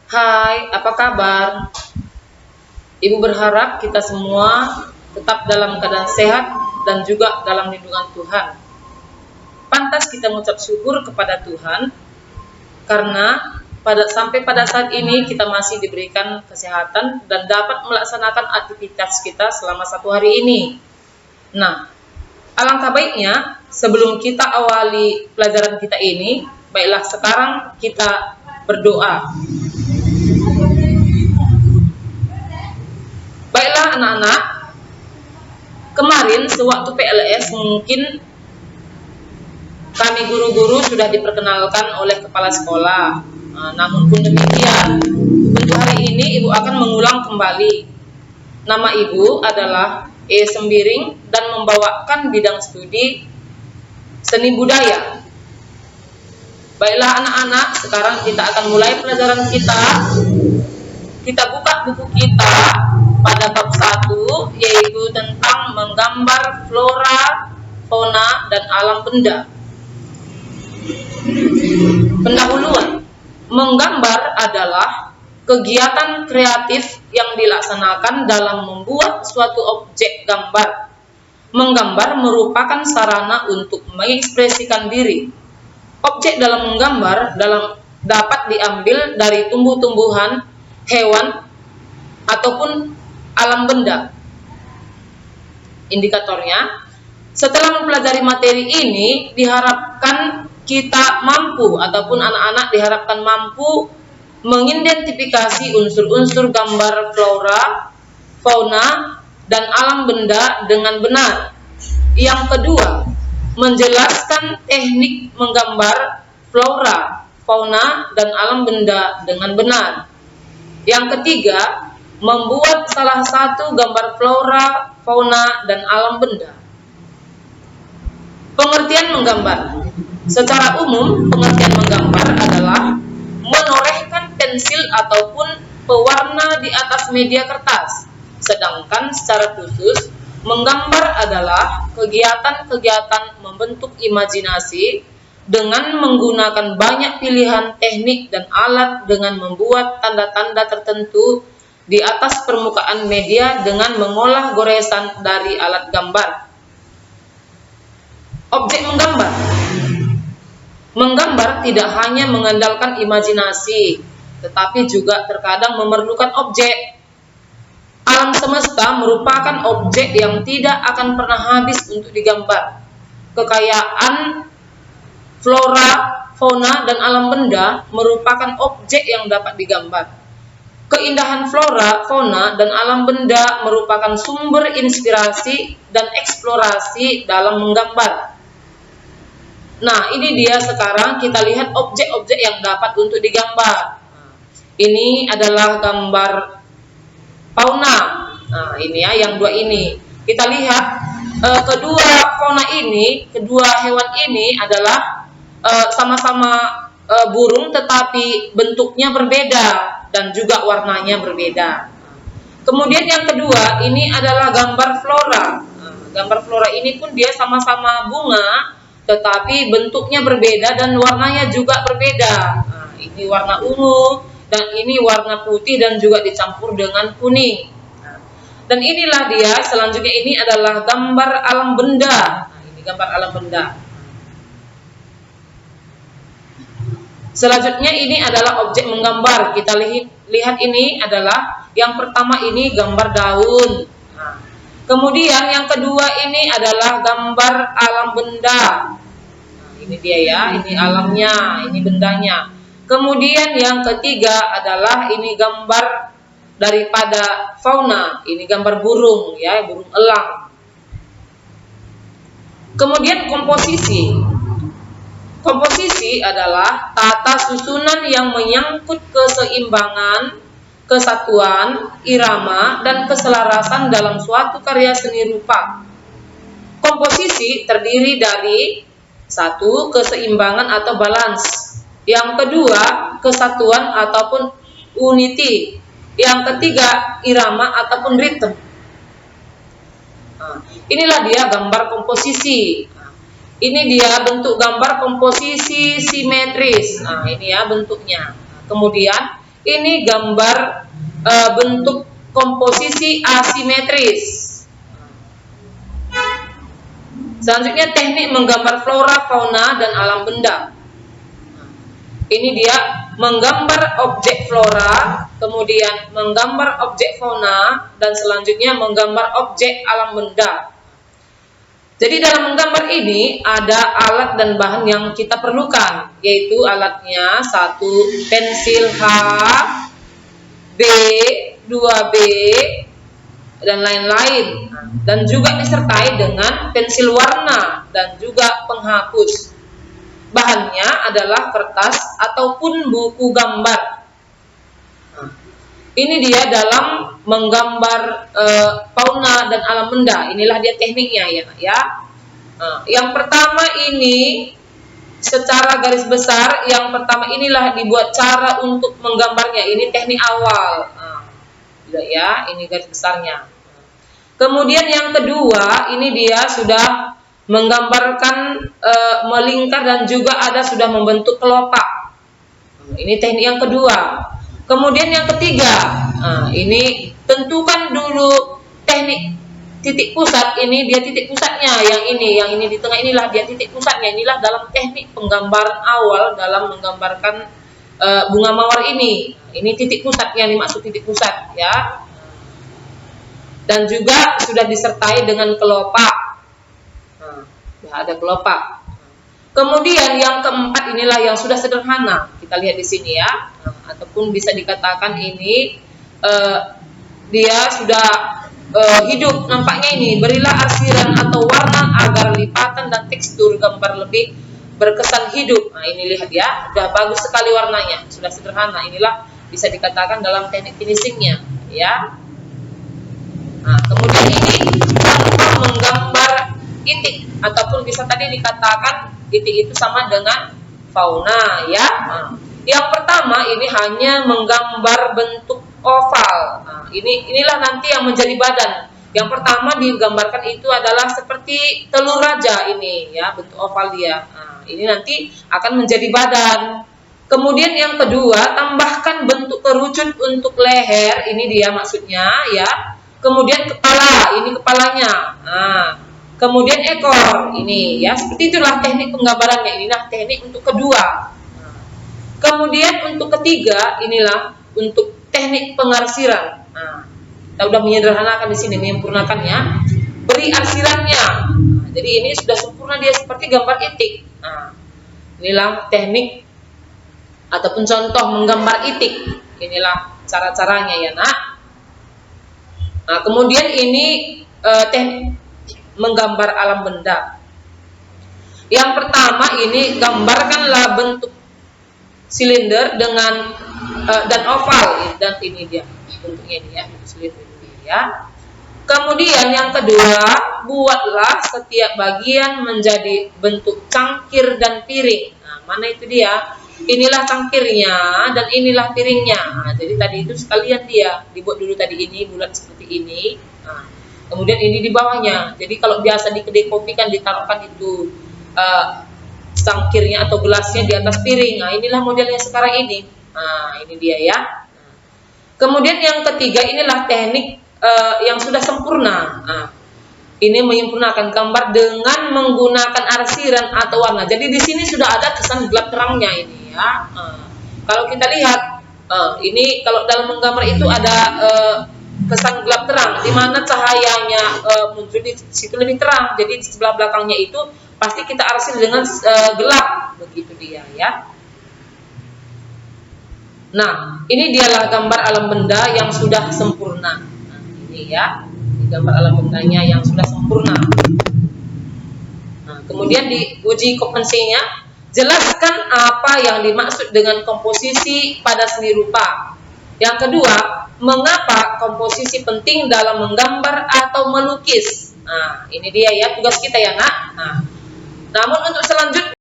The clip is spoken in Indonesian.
Hai, apa kabar? Ibu berharap kita semua tetap dalam keadaan sehat dan juga dalam lindungan Tuhan. Pantas kita mengucap syukur kepada Tuhan karena sampai pada saat ini kita masih diberikan kesehatan dan dapat melaksanakan aktivitas kita selama satu hari ini. Nah, alangkah baiknya sebelum kita awali pelajaran kita ini, baiklah sekarang kita berdoa. Baiklah anak-anak, kemarin sewaktu PLS mungkin kami guru-guru sudah diperkenalkan oleh kepala sekolah. Namun pun demikian, untuk hari ini Ibu akan mengulang kembali. Nama Ibu adalah Sembiring dan membawakan bidang studi seni budaya. Baiklah anak-anak, sekarang kita akan mulai pelajaran kita. Kita buka buku kita pada bab 1, yaitu tentang menggambar flora, fauna, dan alam benda. Pendahuluan, menggambar adalah kegiatan kreatif yang dilaksanakan dalam membuat suatu objek gambar. Menggambar merupakan sarana untuk mengekspresikan diri. Objek dalam menggambar dapat diambil dari tumbuh-tumbuhan, hewan, ataupun alam benda. Indikatornya, setelah mempelajari materi ini, diharapkan kita mampu ataupun anak-anak diharapkan mampu mengidentifikasi unsur-unsur gambar flora, fauna, dan alam benda dengan benar. Yang kedua, menjelaskan teknik menggambar flora, fauna, dan alam benda dengan benar. Yang ketiga, membuat salah satu gambar flora, fauna, dan alam benda. Pengertian menggambar. Secara umum, pengertian menggambar adalah menorehkan pensil ataupun pewarna di atas media kertas. Sedangkan secara khusus, menggambar adalah kegiatan-kegiatan membentuk imajinasi dengan menggunakan banyak pilihan teknik dan alat dengan membuat tanda-tanda tertentu di atas permukaan media dengan mengolah goresan dari alat gambar. Objek menggambar. Menggambar tidak hanya mengandalkan imajinasi, tetapi juga terkadang memerlukan objek. Alam semesta merupakan objek yang tidak akan pernah habis untuk digambar. Kekayaan flora, fauna, dan alam benda merupakan objek yang dapat digambar. Keindahan flora, fauna, dan alam benda merupakan sumber inspirasi dan eksplorasi dalam menggambar. Nah, ini dia sekarang kita lihat objek-objek yang dapat untuk digambar. Ini adalah gambar fauna. Nah, ini ya yang dua ini. Kita lihat kedua fauna ini, kedua hewan ini adalah sama-sama burung tetapi bentuknya berbeda dan juga warnanya berbeda. Kemudian yang kedua ini adalah gambar flora. Gambar flora ini pun dia sama-sama bunga tetapi bentuknya berbeda dan warnanya juga berbeda. Nah, ini warna ungu dan ini warna putih dan juga dicampur dengan kuning. Nah, dan inilah dia, selanjutnya ini adalah gambar alam benda. Nah, ini gambar alam benda. Selanjutnya ini adalah objek menggambar. Kita lihat ini adalah yang pertama ini gambar daun. Nah, kemudian yang kedua ini adalah gambar alam benda. Nah, ini dia ya, ini alamnya, ini bendanya. Kemudian yang ketiga adalah ini gambar daripada fauna. Ini gambar burung ya, burung elang. Kemudian komposisi. Komposisi adalah tata susunan yang menyangkut keseimbangan, kesatuan, irama, dan keselarasan dalam suatu karya seni rupa. Komposisi terdiri dari satu, keseimbangan atau balance. Yang kedua, kesatuan ataupun unity. Yang ketiga, irama ataupun ritme. Nah, inilah dia gambar komposisi. Ini dia bentuk gambar komposisi simetris. Nah, ini ya bentuknya. Kemudian ini gambar bentuk komposisi asimetris. Selanjutnya teknik menggambar flora, fauna, dan alam benda. Ini dia menggambar objek flora, kemudian menggambar objek fauna, dan selanjutnya menggambar objek alam benda. Jadi dalam menggambar ini ada alat dan bahan yang kita perlukan, yaitu alatnya 1 pensil H, B, 2B, dan lain-lain, dan juga disertai dengan pensil warna dan juga penghapus. Bahannya adalah kertas ataupun buku gambar. Ini dia dalam menggambar fauna dan alam benda. Inilah dia tekniknya ya. Yang pertama ini secara garis besar, yang pertama inilah dibuat cara untuk menggambarnya. Ini teknik awal. Ya, ini garis besarnya. Kemudian yang kedua, ini dia sudah menggambarkan melingkar dan juga ada sudah membentuk kelopak. Ini teknik yang kedua. Kemudian yang ketiga, ini tentukan dulu teknik titik pusat. Ini dia titik pusatnya, yang ini di tengah inilah dia titik pusatnya. Inilah dalam teknik penggambaran awal dalam menggambarkan bunga mawar ini. Ini titik pusat yang dimaksud titik pusat ya. Dan juga sudah disertai dengan kelopak. Ada kelopak. Kemudian yang keempat inilah yang sudah sederhana. Kita lihat di sini ya. Ataupun bisa dikatakan ini dia sudah hidup nampaknya ini. Berilah arsiran atau warna agar lipatan dan tekstur gambar lebih berkesan hidup. Nah ini lihat ya, sudah bagus sekali warnanya, sudah sederhana. Inilah bisa dikatakan dalam teknik finishingnya ya. Nah kemudian ini tanpa menggambar itik, ataupun bisa tadi dikatakan itik itu sama dengan fauna ya. Yang pertama ini hanya menggambar bentuk oval. Inilah nanti yang menjadi badan. Yang pertama digambarkan itu adalah seperti telur raja ini ya, bentuk oval dia. Ini nanti akan menjadi badan. Kemudian yang kedua, tambahkan bentuk kerucut untuk leher. Ini dia maksudnya ya. Kemudian kepala, ini kepalanya. Kemudian ekor, ini ya. Seperti itulah teknik penggambarannya. Inilah teknik untuk kedua. Kemudian untuk ketiga, inilah untuk teknik pengarsiran. Kita sudah menyederhanakan di sini, menyempurnakannya. Beri arsirannya. Jadi ini sudah sempurna dia seperti gambar itik. Inilah teknik ataupun contoh menggambar itik. Inilah cara-caranya ya nak. Kemudian ini teknik menggambar alam benda. Yang pertama ini gambarkanlah bentuk silinder dengan dan oval, dan ini dia bentuknya ini ya, silinder ini ya. Kemudian yang kedua, buatlah setiap bagian menjadi bentuk cangkir dan piring. Mana itu dia? Inilah cangkirnya dan inilah piringnya. Jadi tadi itu sekalian dia dibuat dulu tadi ini bulat seperti ini. Kemudian ini di bawahnya. Jadi kalau biasa di kedai kopi kan ditaruhkan itu cangkirnya atau gelasnya di atas piring. Inilah modelnya sekarang ini. Ini dia ya. Kemudian yang ketiga inilah teknik yang sudah sempurna. Ini menyempurnakan gambar dengan menggunakan arsiran atau warna. Jadi di sini sudah ada kesan gelap terangnya ini ya. Kalau kita lihat ini kalau dalam menggambar itu ada kesan gelap terang, di mana cahayanya muncul di situ lebih terang. Jadi di sebelah belakangnya itu pasti kita arsir dengan gelap, begitu dia ya. Nah, ini dialah gambar alam benda yang sudah sempurna. Ini ya, ini gambar alam bendanya yang sudah sempurna. Kemudian di uji kompetensinya, jelaskan apa yang dimaksud dengan komposisi pada seni rupa. Yang kedua, mengapa komposisi penting dalam menggambar atau melukis. Ini dia ya tugas kita ya nak. Namun untuk selanjutnya